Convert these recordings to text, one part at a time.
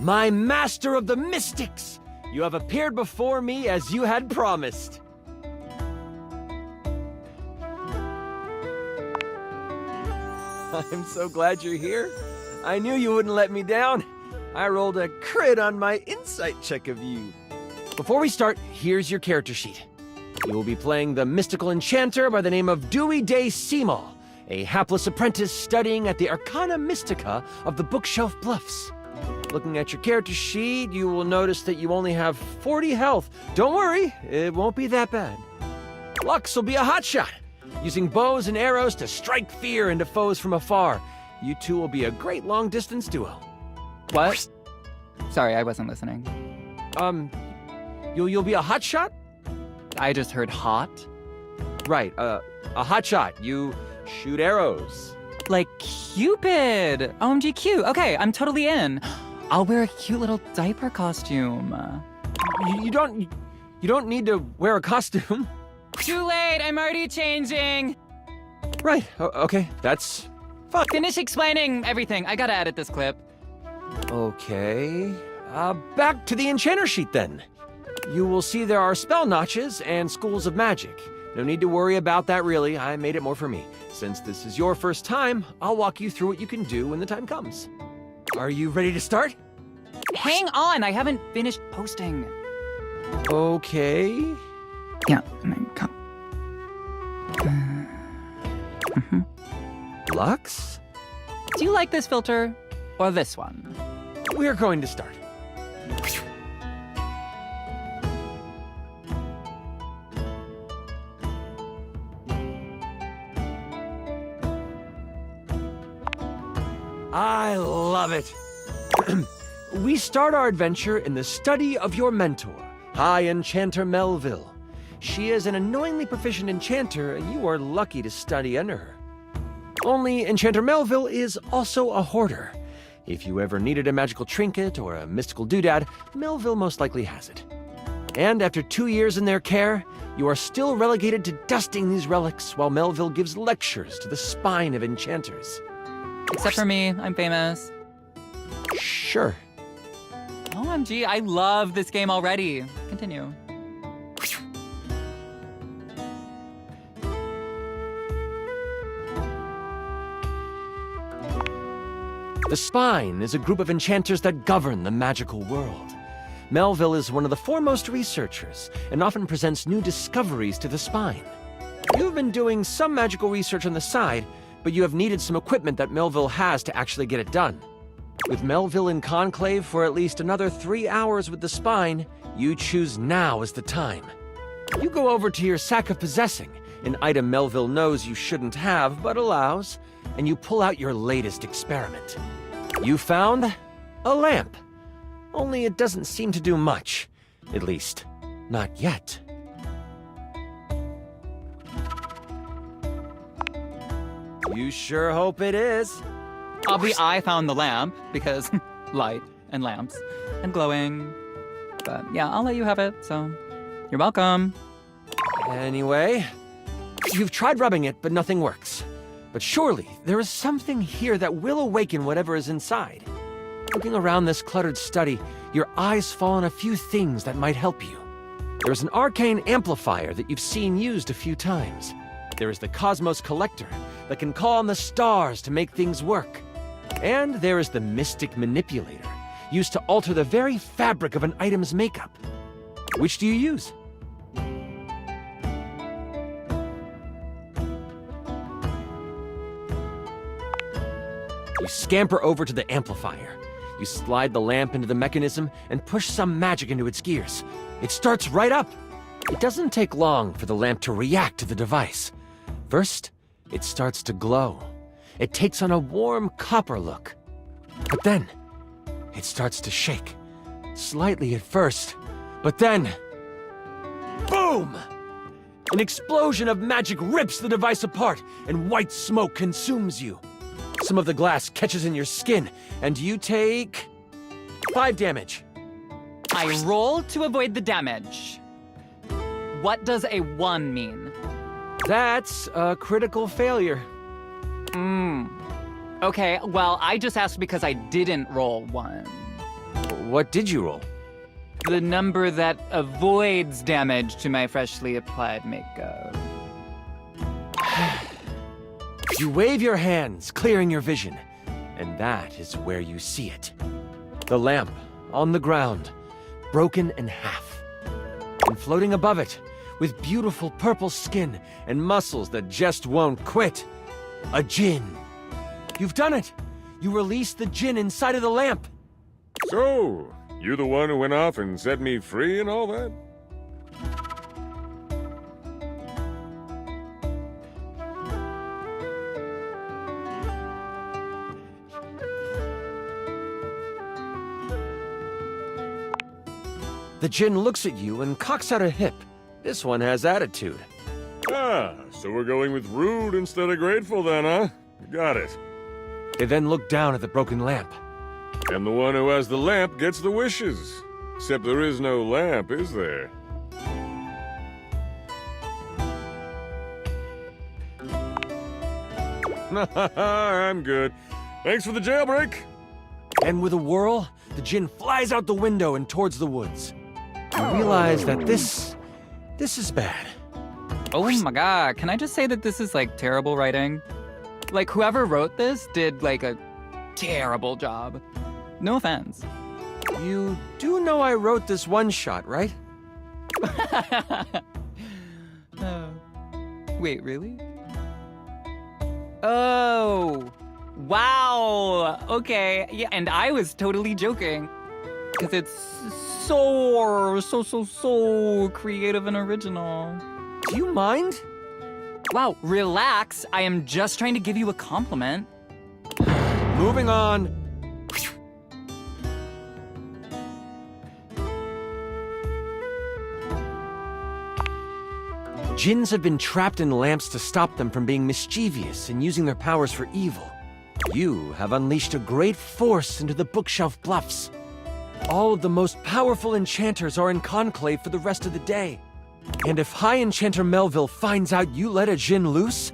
My master of the mystics! You have appeared before me as you had promised. I'm so glad you're here. I knew you wouldn't let me down. I rolled a crit on my insight check of you. Before we start, here's your character sheet. You will be playing the mystical enchanter by the name of Dewey Day Seymour, a hapless apprentice studying at the Arcana Mystica of the Bookshelf Bluffs. Looking at your character sheet, you will notice that you only have 40 health. Don't worry, it won't be that bad. Lux will be a hotshot, using bows and arrows to strike fear into foes from afar. You two will be a great long-distance duo. What? Sorry, I wasn't listening. You'll be a hotshot? I just heard hot. Right, a hotshot. You shoot arrows. Like Cupid! OMG cute. Okay, I'm totally in. I'll wear a cute little diaper costume. You don't need to wear a costume. Too late, I'm already changing. Right, okay, that's fine. Finish explaining everything. I gotta edit this clip. Okay, back to the enchanter sheet then. You will see there are spell notches and schools of magic. No need to worry about that really, I made it more for me. Since this is your first time, I'll walk you through what you can do when the time comes. Are you ready to start? Hang on, I haven't finished posting. Okay. Yeah, and then come. Lux? Do you like this filter or this one? We're going to start. I love it. We start our adventure in the study of your mentor, High Enchanter Melville. She is an annoyingly proficient enchanter, and you are lucky to study under her. Only Enchanter Melville is also a hoarder. If you ever needed a magical trinket or a mystical doodad, Melville most likely has it. And after 2 years in their care, you are still relegated to dusting these relics while Melville gives lectures to the spine of enchanters. Except for me, I'm famous. Sure. OMG, I love this game already. Continue. The Spine is a group of enchanters that govern the magical world. Melville is one of the foremost researchers and often presents new discoveries to the Spine. You've been doing some magical research on the side, but you have needed some equipment that Melville has to actually get it done. With Melville in conclave for at least another 3 hours with the Spine, you choose now as the time. You go over to your sack of possessing, an item Melville knows you shouldn't have but allows, and you pull out your latest experiment. You found a lamp. Only it doesn't seem to do much. At least, not yet. You sure hope it is. I found the lamp because light and lamps and glowing. But yeah, I'll let you have it, so you're welcome. Anyway, you've tried rubbing it, but nothing works. But surely there is something here that will awaken whatever is inside. Looking around this cluttered study, your eyes fall on a few things that might help you. There is an arcane amplifier that you've seen used a few times. There is the Cosmos Collector that can call on the stars to make things work. And there is the Mystic Manipulator, used to alter the very fabric of an item's makeup. Which do you use? You scamper over to the amplifier. You slide the lamp into the mechanism and push some magic into its gears. It starts right up. It doesn't take long for the lamp to react to the device. First, it starts to glow. It takes on a warm copper look. But then, it starts to shake. Slightly at first, but then... boom! An explosion of magic rips the device apart, and white smoke consumes you. Some of the glass catches in your skin, and you take 5 damage. I roll to avoid the damage. What does a 1 mean? That's a critical failure. Okay, well, I just asked because I didn't roll one. What did you roll? The number that avoids damage to my freshly applied makeup. You wave your hands, clearing your vision, and that is where you see it. The lamp, on the ground, broken in half. And floating above it, with beautiful purple skin and muscles that just won't quit, a djinn. You've done it! You released the djinn inside of the lamp! So, you the one who went off and set me free and all that? The djinn looks at you and cocks out a hip. This one has attitude. Ah, so we're going with rude instead of grateful then, huh? Got it. They then look down at the broken lamp. And the one who has the lamp gets the wishes. Except there is no lamp, is there? I'm good. Thanks for the jailbreak. And with a whirl, the djinn flies out the window and towards the woods. You realize that this is bad. Oh my god, can I just say that this is like terrible writing? Like whoever wrote this did like a terrible job. No offense. You do know I wrote this one shot, right? Wait, really? Oh, wow. Okay, yeah, and I was totally joking. Because it's so creative and original. Do you mind? Wow, relax. I am just trying to give you a compliment. Moving on. Djinns have been trapped in lamps to stop them from being mischievous and using their powers for evil. You have unleashed a great force into the bookshelf bluffs. All of the most powerful enchanters are in conclave for the rest of the day. And if High Enchanter Melville finds out you let a djinn loose,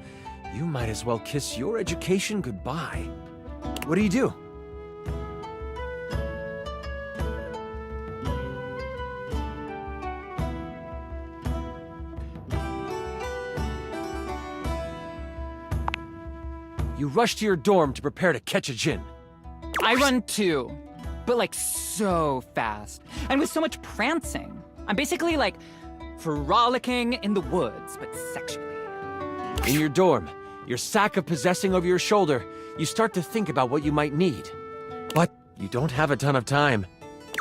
you might as well kiss your education goodbye. What do you do? You rush to your dorm to prepare to catch a djinn. I run too, but like so fast. And with so much prancing. I'm basically like frolicking in the woods, but sexually. In your dorm, your sack of possessing over your shoulder, you start to think about what you might need. But you don't have a ton of time.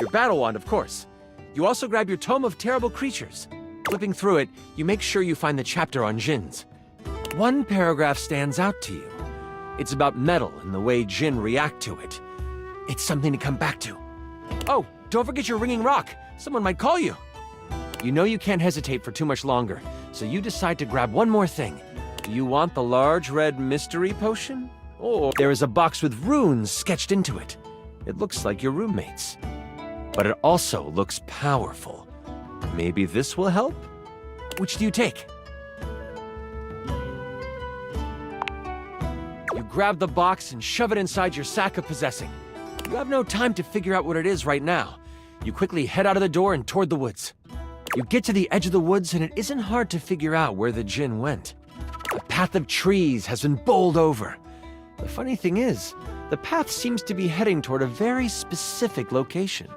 Your battle wand, of course. You also grab your Tome of Terrible Creatures. Flipping through it, you make sure you find the chapter on djinns. One paragraph stands out to you. It's about metal and the way djinn react to it. It's something to come back to. Oh, don't forget your ringing rock. Someone might call you. You know you can't hesitate for too much longer, so you decide to grab one more thing. Do you want the large red mystery potion? Or there is a box with runes sketched into it. It looks like your roommate's. But it also looks powerful. Maybe this will help? Which do you take? You grab the box and shove it inside your sack of possessing. You have no time to figure out what it is right now. You quickly head out of the door and toward the woods. You get to the edge of the woods and it isn't hard to figure out where the djinn went. A path of trees has been bowled over. The funny thing is, the path seems to be heading toward a very specific location.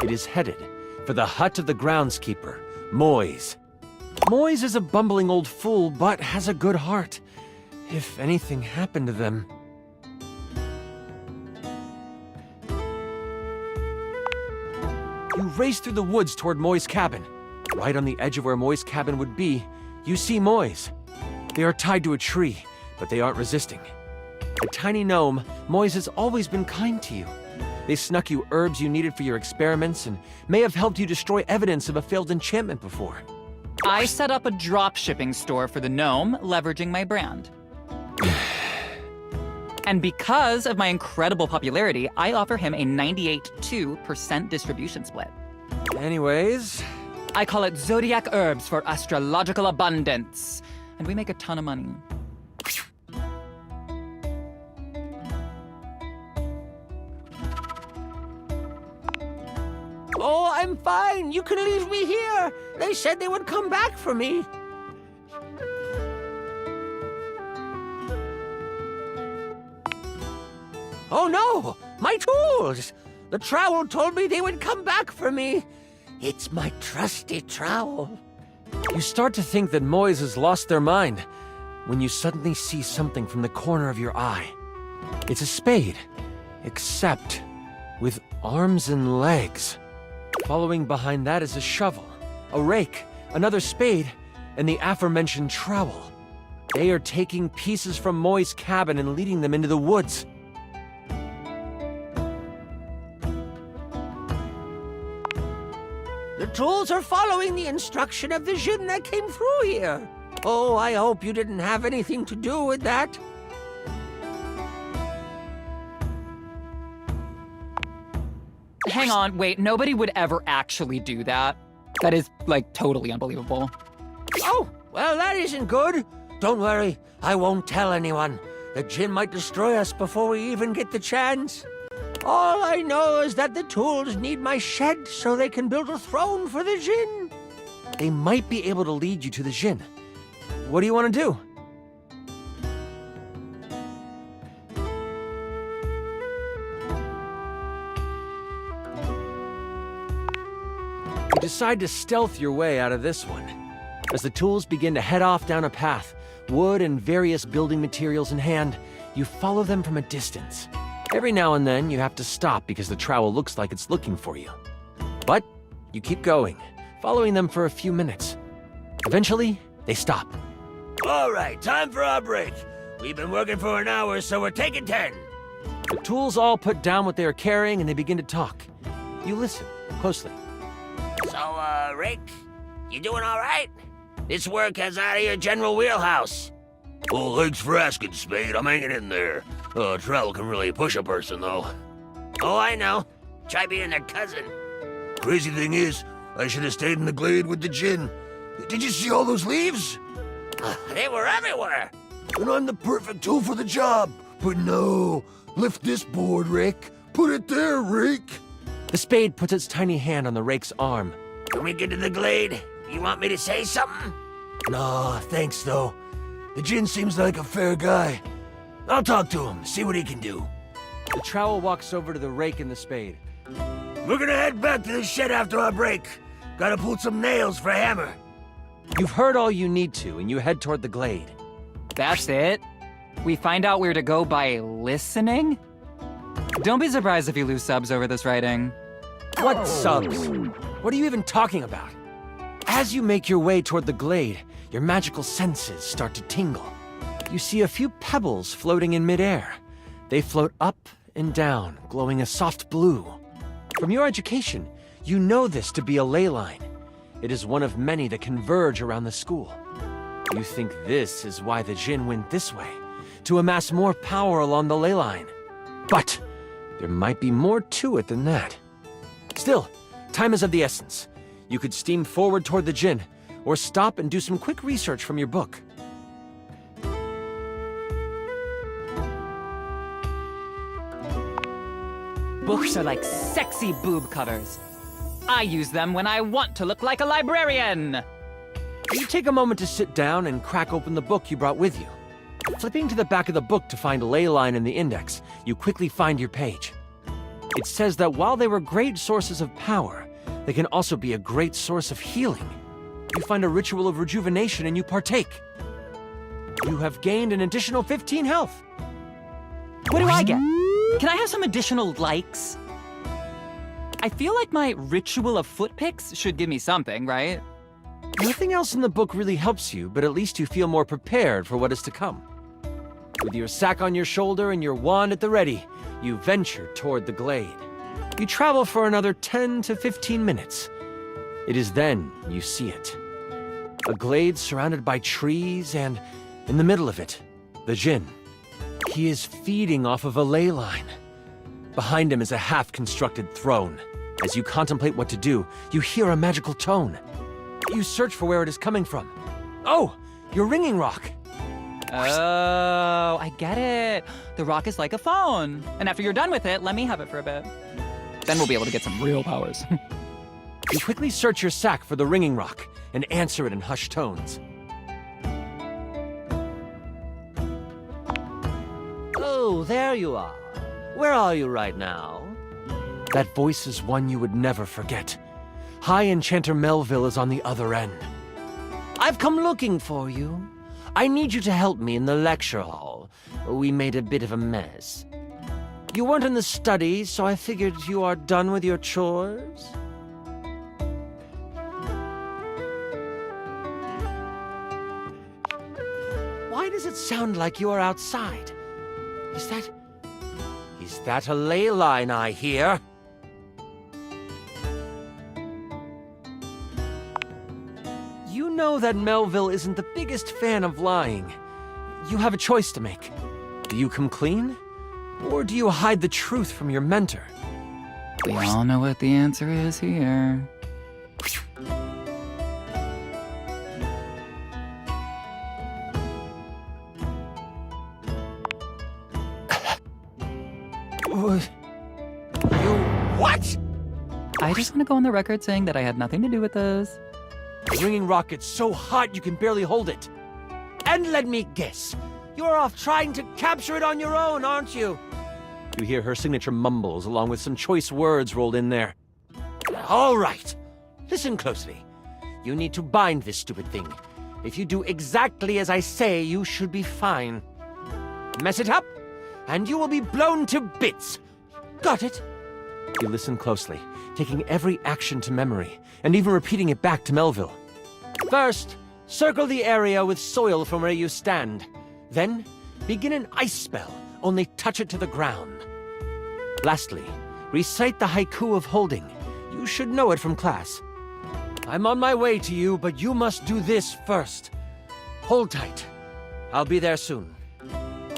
It is headed for the hut of the groundskeeper, Moise. Moise is a bumbling old fool, but has a good heart. If anything happened to them... You race through the woods toward Moi's cabin. Right on the edge of where Moi's cabin would be, you see Moise. They are tied to a tree, but they aren't resisting. A tiny gnome, Moise has always been kind to you. They snuck you herbs you needed for your experiments and may have helped you destroy evidence of a failed enchantment before. I set up a drop shipping store for the gnome, leveraging my brand. And because of my incredible popularity, I offer him a 98.2% distribution split. Anyways... I call it Zodiac Herbs for Astrological Abundance. and we make a ton of money. Oh, I'm fine. You can leave me here. They said they would come back for me. Oh no! My tools! The trowel told me they would come back for me. It's my trusty trowel. You start to think that Moyes has lost their mind when you suddenly see something from the corner of your eye. It's a spade, except with arms and legs. Following behind that is a shovel, a rake, another spade, and the aforementioned trowel. They are taking pieces from Moyes' cabin and leading them into the woods. The tools are following the instruction of the djinn that came through here. Oh, I hope you didn't have anything to do with that. Hang on, wait, nobody would ever actually do that. That is, like, totally unbelievable. Oh, well, that isn't good. Don't worry, I won't tell anyone. The djinn might destroy us before we even get the chance. All I know is that the tools need my shed so they can build a throne for the djinn. They might be able to lead you to the djinn. What do you want to do? You decide to stealth your way out of this one. As the tools begin to head off down a path, wood and various building materials in hand, you follow them from a distance. Every now and then, you have to stop because the trowel looks like it's looking for you. But you keep going, following them for a few minutes. Eventually, they stop. All right, time for our break. We've been working for an hour, so we're taking 10. The tools all put down what they are carrying and they begin to talk. You listen closely. So, Rick, you doing all right? This work has out of your general wheelhouse. Oh, thanks for asking, Spade. I'm hanging in there. Trowel can really push a person, though. Oh, I know. Try being their cousin. Crazy thing is, I should have stayed in the glade with the djinn. Did you see all those leaves? They were everywhere. And I'm the perfect tool for the job. But no, lift this board, Rick. Put it there, Rick. The spade puts its tiny hand on the rake's arm. When we get to the glade, you want me to say something? Nah, thanks, though. The djinn seems like a fair guy. I'll talk to him, see what he can do. The trowel walks over to the rake and the spade. We're gonna head back to the shed after our break. Gotta pull some nails for a hammer. You've heard all you need to, and you head toward the glade. That's it? We find out where to go by listening? Don't be surprised if you lose subs over this writing. What subs? What are you even talking about? As you make your way toward the glade, your magical senses start to tingle. You see a few pebbles floating in midair. They float up and down, glowing a soft blue. From your education, you know this to be a ley line. It is one of many that converge around the school. You think this is why the djinn went this way, to amass more power along the ley line. But there might be more to it than that. Still, time is of the essence. You could steam forward toward the djinn, or stop and do some quick research from your book. Books are like sexy boob covers. I use them when I want to look like a librarian. You take a moment to sit down and crack open the book you brought with you. Flipping to the back of the book to find a ley line in the index, you quickly find your page. It says that while they were great sources of power, they can also be a great source of healing. You find a ritual of rejuvenation and you partake. You have gained an additional 15 health. What do I get? Can I have some additional likes? I feel like my ritual of foot picks should give me something, right? Nothing else in the book really helps you, but at least you feel more prepared for what is to come. With your sack on your shoulder and your wand at the ready, you venture toward the glade. You travel for another 10 to 15 minutes. It is then you see it. A glade surrounded by trees and, in the middle of it, the djinn. He is feeding off of a ley line. Behind him is a half-constructed throne. As you contemplate what to do, you hear a magical tone. You search for where it is coming from. Oh, your ringing rock. Oh, I get it. The rock is like a phone. And after you're done with it, let me have it for a bit. Then we'll be able to get some real powers. You quickly search your sack for the ringing rock and answer it in hushed tones. Oh, there you are. Where are you right now? That voice is one you would never forget. High Enchanter Melville is on the other end. I've come looking for you. I need you to help me in the lecture hall. We made a bit of a mess. You weren't in the study, so I figured you are done with your chores. Why does it sound like you are outside? Is that a ley line I hear? You know that Melville isn't the biggest fan of lying. You have a choice to make. Do you come clean? Or do you hide the truth from your mentor? We all know what the answer is here. You what? I just want to go on the record saying that I had nothing to do with this. The ringing rock gets so hot you can barely hold it. And let me guess, you're off trying to capture it on your own, aren't you? You hear her signature mumbles along with some choice words rolled in there. All right, listen closely. You need to bind this stupid thing. If you do exactly as I say, you should be fine. Mess it up, and you will be blown to bits. Got it? You listen closely, taking every action to memory, and even repeating it back to Melville. First, circle the area with soil from where you stand. Then, begin an ice spell, only touch it to the ground. Lastly, recite the haiku of holding. You should know it from class. I'm on my way to you, but you must do this first. Hold tight. I'll be there soon.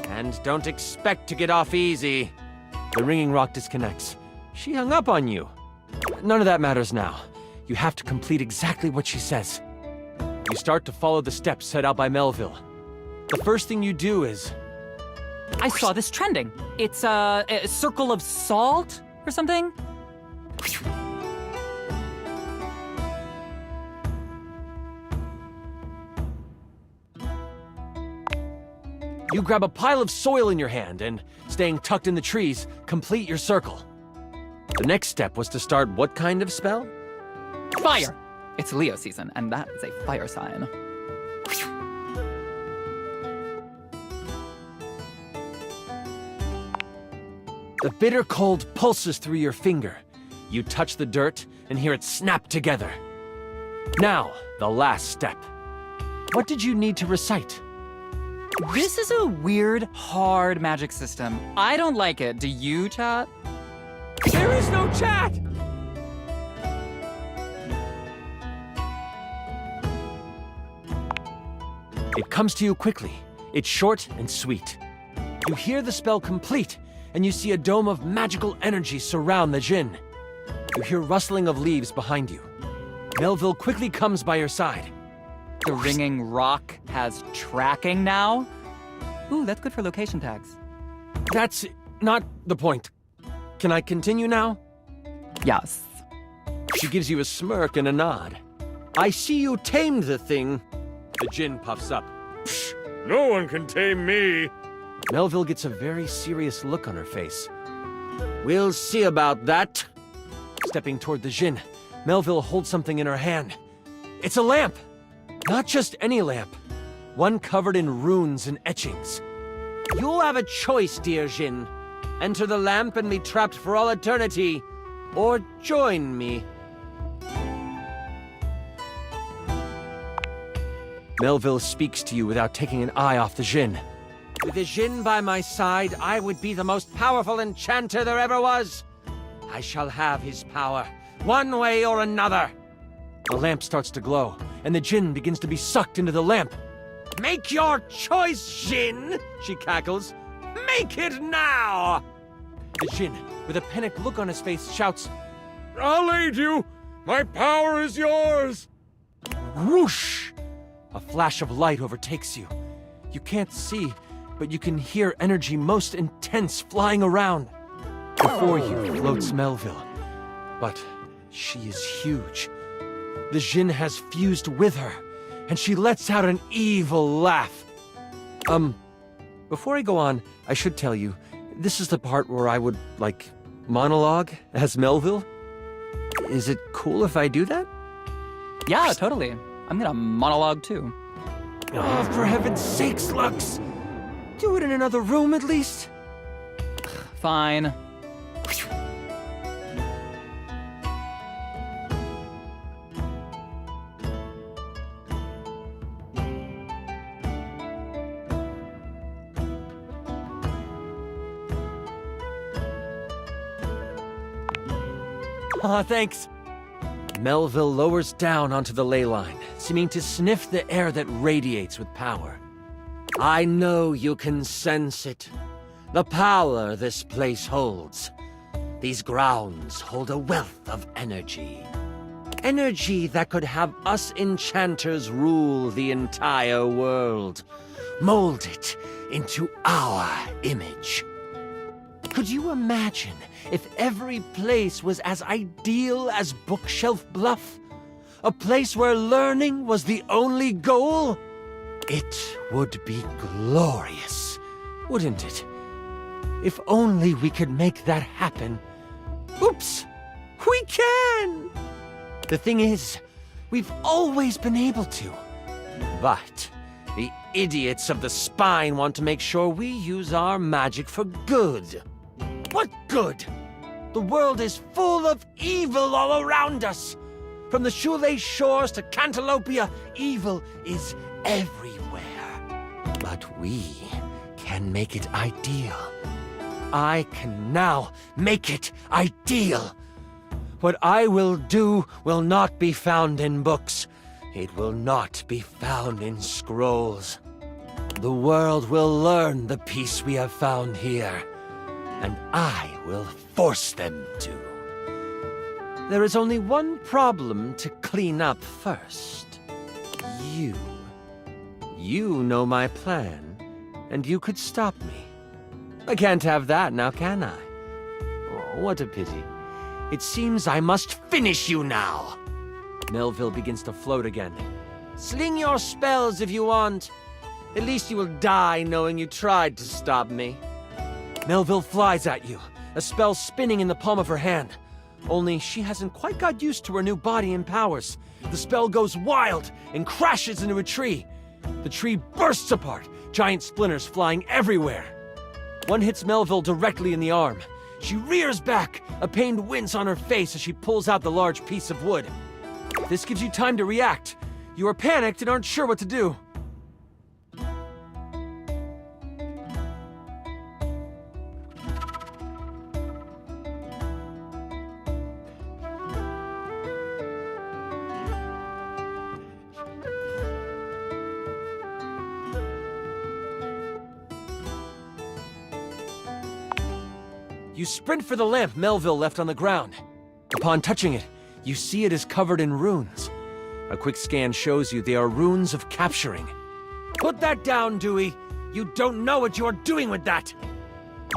And don't expect to get off easy. The ringing rock disconnects. She hung up on you. None of that matters now. You have to complete exactly what she says. You start to follow the steps set out by Melville. The first thing you do is... I saw this trending. It's a circle of salt or something? You grab a pile of soil in your hand and, staying tucked in the trees, complete your circle. The next step was to start what kind of spell? Fire! It's Leo season, and that is a fire sign. The bitter cold pulses through your finger. You touch the dirt and hear it snap together. Now, the last step. What did you need to recite? This is a weird, hard magic system. I don't like it. Do you, chat? There is no chat! It comes to you quickly. It's short and sweet. You hear the spell complete, and you see a dome of magical energy surround the djinn. You hear rustling of leaves behind you. Melville quickly comes by your side. The ringing rock has tracking now? Ooh, that's good for location tags. That's not the point. Can I continue now? Yes. She gives you a smirk and a nod. I see you tamed the thing. The djinn puffs up. Psh, no one can tame me. Melville gets a very serious look on her face. We'll see about that. Stepping toward the djinn, Melville holds something in her hand. It's a lamp. Not just any lamp. One covered in runes and etchings. You'll have a choice, dear djinn. Enter the lamp and be trapped for all eternity, or join me. Melville speaks to you without taking an eye off the djinn. With the djinn by my side, I would be the most powerful enchanter there ever was. I shall have his power, one way or another. The lamp starts to glow, and the djinn begins to be sucked into the lamp. Make your choice, djinn, she cackles. Make it now! The djinn, with a panicked look on his face, shouts, I'll aid you. My power is yours. Whoosh! A flash of light overtakes you. You can't see, but you can hear energy most intense flying around. Before you floats Melville, but she is huge. The Jinn has fused with her, and she lets out an evil laugh. Before I go on, I should tell you, this is the part where I would, like, monologue as Melville. Is it cool if I do that? Yeah, totally. I'm gonna monologue too. Oh, for heaven's sakes, Lux! Do it in another room at least. Fine. Aw, thanks. Melville lowers down onto the ley line, seeming to sniff the air that radiates with power. I know you can sense it. The power this place holds. These grounds hold a wealth of energy. Energy that could have us enchanters rule the entire world. Mold it into our image. Could you imagine if every place was as ideal as Bookshelf Bluff? A place where learning was the only goal? It would be glorious, wouldn't it? If only we could make that happen. Oops! We can! The thing is, we've always been able to. But the idiots of the Spine want to make sure we use our magic for good. What good? The world is full of evil all around us. From the Shoelace Shores to Cantalopia, evil is everywhere. But we can make it ideal. I can now make it ideal. What I will do will not be found in books. It will not be found in scrolls. The world will learn the peace we have found here, and I will force them to. There is only one problem to clean up first. You. You know my plan, and you could stop me. I can't have that now, can I? Oh, what a pity. It seems I must finish you now. Melville begins to float again. Sling your spells if you want. At least you will die knowing you tried to stop me. Melville flies at you, a spell spinning in the palm of her hand. Only she hasn't quite got used to her new body and powers. The spell goes wild and crashes into a tree. The tree bursts apart, giant splinters flying everywhere. One hits Melville directly in the arm. She rears back, a pained wince on her face as she pulls out the large piece of wood. This gives you time to react. You are panicked and aren't sure what to do. You sprint for the lamp Melville left on the ground. Upon touching it, you see it is covered in runes. A quick scan shows you they are runes of capturing. Put that down, Dewey! You don't know what you're doing with that!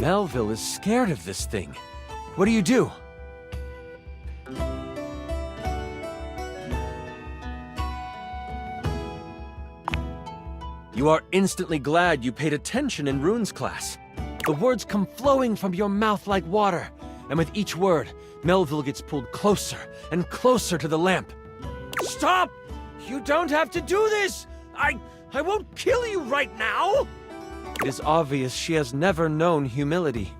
Melville is scared of this thing. What do you do? You are instantly glad you paid attention in runes class. The words come flowing from your mouth like water, and with each word, Melville gets pulled closer and closer to the lamp. Stop! You don't have to do this! I won't kill you right now! It is obvious she has never known humility.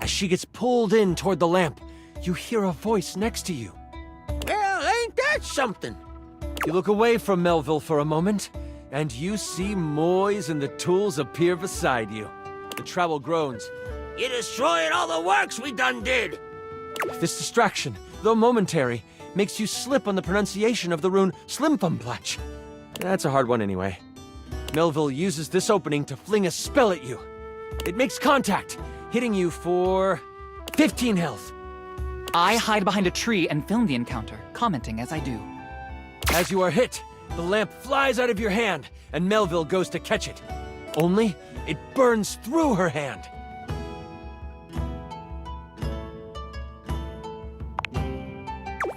As she gets pulled in toward the lamp, you hear a voice next to you. Well, ain't that something? You look away from Melville for a moment, and you see Moyes and the tools appear beside you. The Trowel groans. You destroyed all the works we done did! This distraction, though momentary, makes you slip on the pronunciation of the rune Slimfumplatch. That's a hard one anyway. Melville uses this opening to fling a spell at you. It makes contact, hitting you for 15 health. I hide behind a tree and film the encounter, commenting as I do. As you are hit, the lamp flies out of your hand, and Melville goes to catch it. Only, it burns through her hand.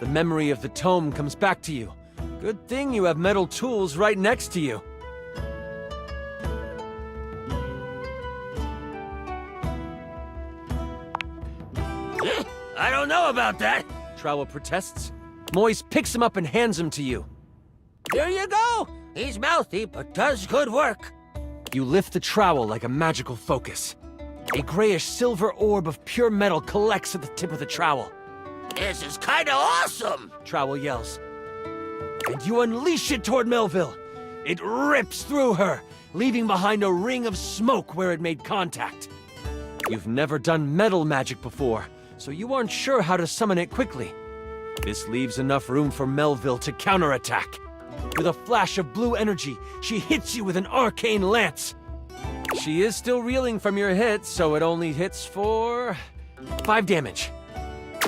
The memory of the tome comes back to you. Good thing you have metal tools right next to you. I don't know about that. Trowel protests. Moise picks him up and hands him to you. Here you go. He's mouthy, but does good work. You lift the trowel like a magical focus. A grayish silver orb of pure metal collects at the tip of the trowel. This is kinda awesome. Trowel yells. And you unleash it toward Melville. It rips through her, leaving behind a ring of smoke where it made contact. You've never done metal magic before, so you aren't sure how to summon it quickly. This leaves enough room for Melville to counterattack. With a flash of blue energy, she hits you with an arcane lance. She is still reeling from your hit, so it only hits for 5 damage.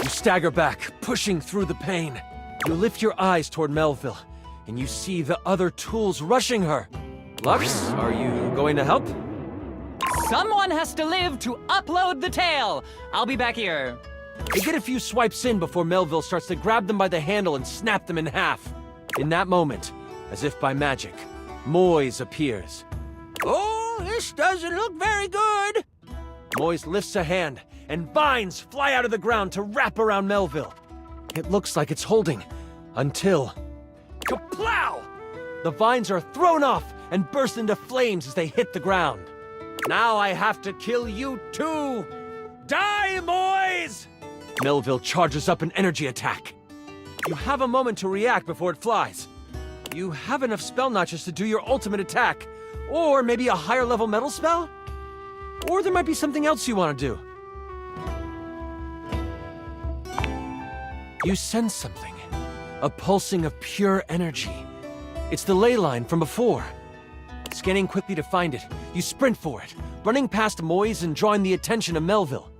You stagger back, pushing through the pain. You lift your eyes toward Melville, and you see the other tools rushing her. Lux, are you going to help? Someone has to live to upload the tale. I'll be back here. They get a few swipes in before Melville starts to grab them by the handle and snap them in half. In that moment, as if by magic, Moise appears. Oh, this doesn't look very good. Moise lifts a hand, and vines fly out of the ground to wrap around Melville. It looks like it's holding, until... Kaplow! The vines are thrown off and burst into flames as they hit the ground. Now I have to kill you too! Die, Moise! Melville charges up an energy attack. You have a moment to react before it flies. You have enough spell notches to do your ultimate attack, or maybe a higher level metal spell? Or there might be something else you want to do. You sense something, a pulsing of pure energy. It's the ley line from before. Scanning quickly to find it, you sprint for it, running past Moise and drawing the attention of Melville.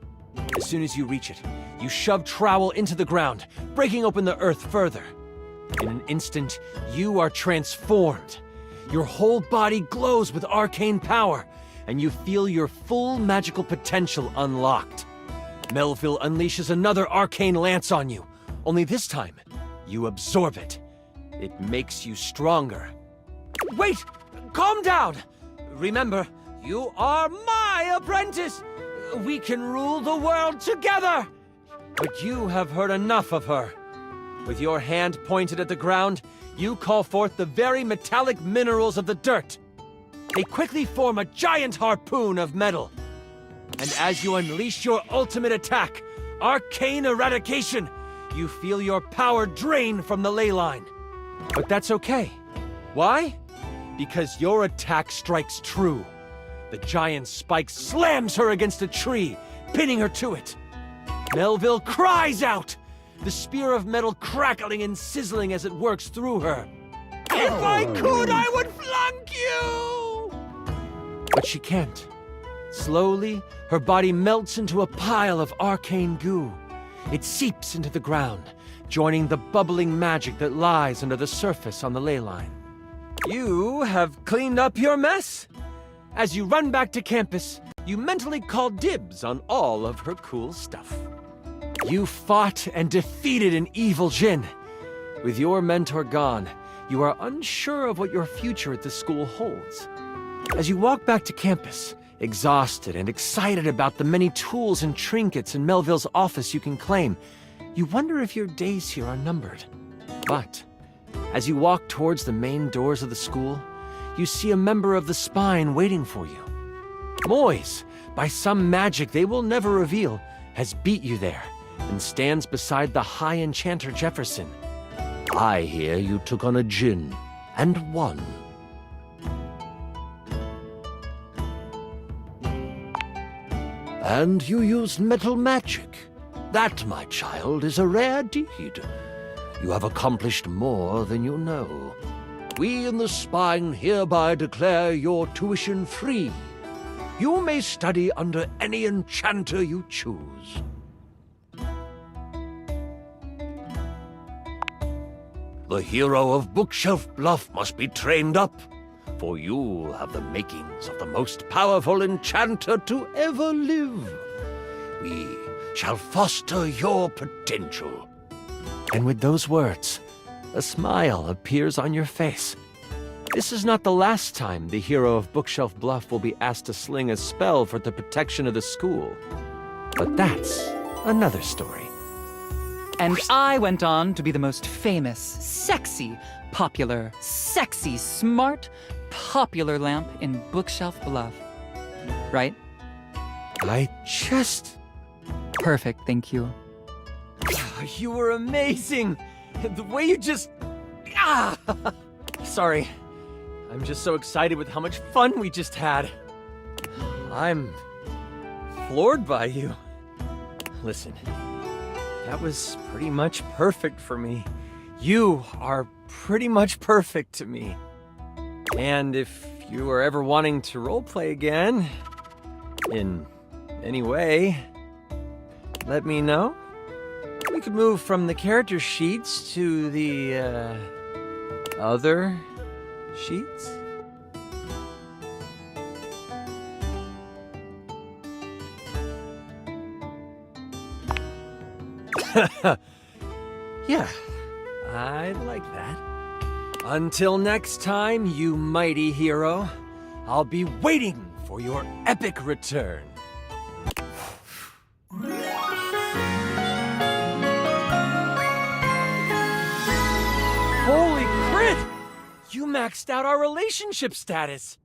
As soon as you reach it, you shove Trowel into the ground, breaking open the earth further. In an instant, you are transformed. Your whole body glows with arcane power, and you feel your full magical potential unlocked. Melville unleashes another arcane lance on you, only this time, you absorb it. It makes you stronger. Wait! Calm down! Remember, you are my apprentice! We can rule the world together! But you have heard enough of her. With your hand pointed at the ground, you call forth the very metallic minerals of the dirt. They quickly form a giant harpoon of metal. And as you unleash your ultimate attack, Arcane Eradication, you feel your power drain from the ley line. But that's okay. Why? Because your attack strikes true. The giant spike slams her against a tree, pinning her to it. Melville cries out, the spear of metal crackling and sizzling as it works through her. If I could, I would flunk you! But she can't. Slowly, her body melts into a pile of arcane goo. It seeps into the ground, joining the bubbling magic that lies under the surface on the ley line. You have cleaned up your mess. As you run back to campus, you mentally call dibs on all of her cool stuff. You fought and defeated an evil djinn. With your mentor gone, you are unsure of what your future at the school holds. As you walk back to campus, exhausted and excited about the many tools and trinkets in Melville's office you can claim, you wonder if your days here are numbered. But as you walk towards the main doors of the school, you see a member of the Spine waiting for you. Moise, by some magic they will never reveal, has beat you there and stands beside the High Enchanter Jefferson. I hear you took on a djinn and won. And you used metal magic. That, my child, is a rare deed. You have accomplished more than you know. We in the Spine hereby declare your tuition free. You may study under any enchanter you choose. The hero of Bookshelf Bluff must be trained up, for you have the makings of the most powerful enchanter to ever live. We shall foster your potential. And with those words, a smile appears on your face. This is not the last time the hero of Bookshelf Bluff will be asked to sling a spell for the protection of the school. But that's another story. And I went on to be the most famous, sexy, popular, sexy, smart, popular lamp in Bookshelf Bluff. Right? I just... Perfect, thank you. You were amazing! The way you just... Sorry. I'm just so excited with how much fun we just had. I'm floored by you. Listen, that was pretty much perfect for me. You are pretty much perfect to me. And if you are ever wanting to roleplay again, in any way, let me know. We could move from the character sheets to the, other sheets? Yeah, I'd like that. Until next time, you mighty hero, I'll be waiting for your epic return. Holy crit! You maxed out our relationship status!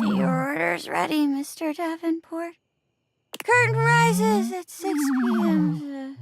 Your order's ready, Mr. Davenport. Curtain rises at 6 p.m.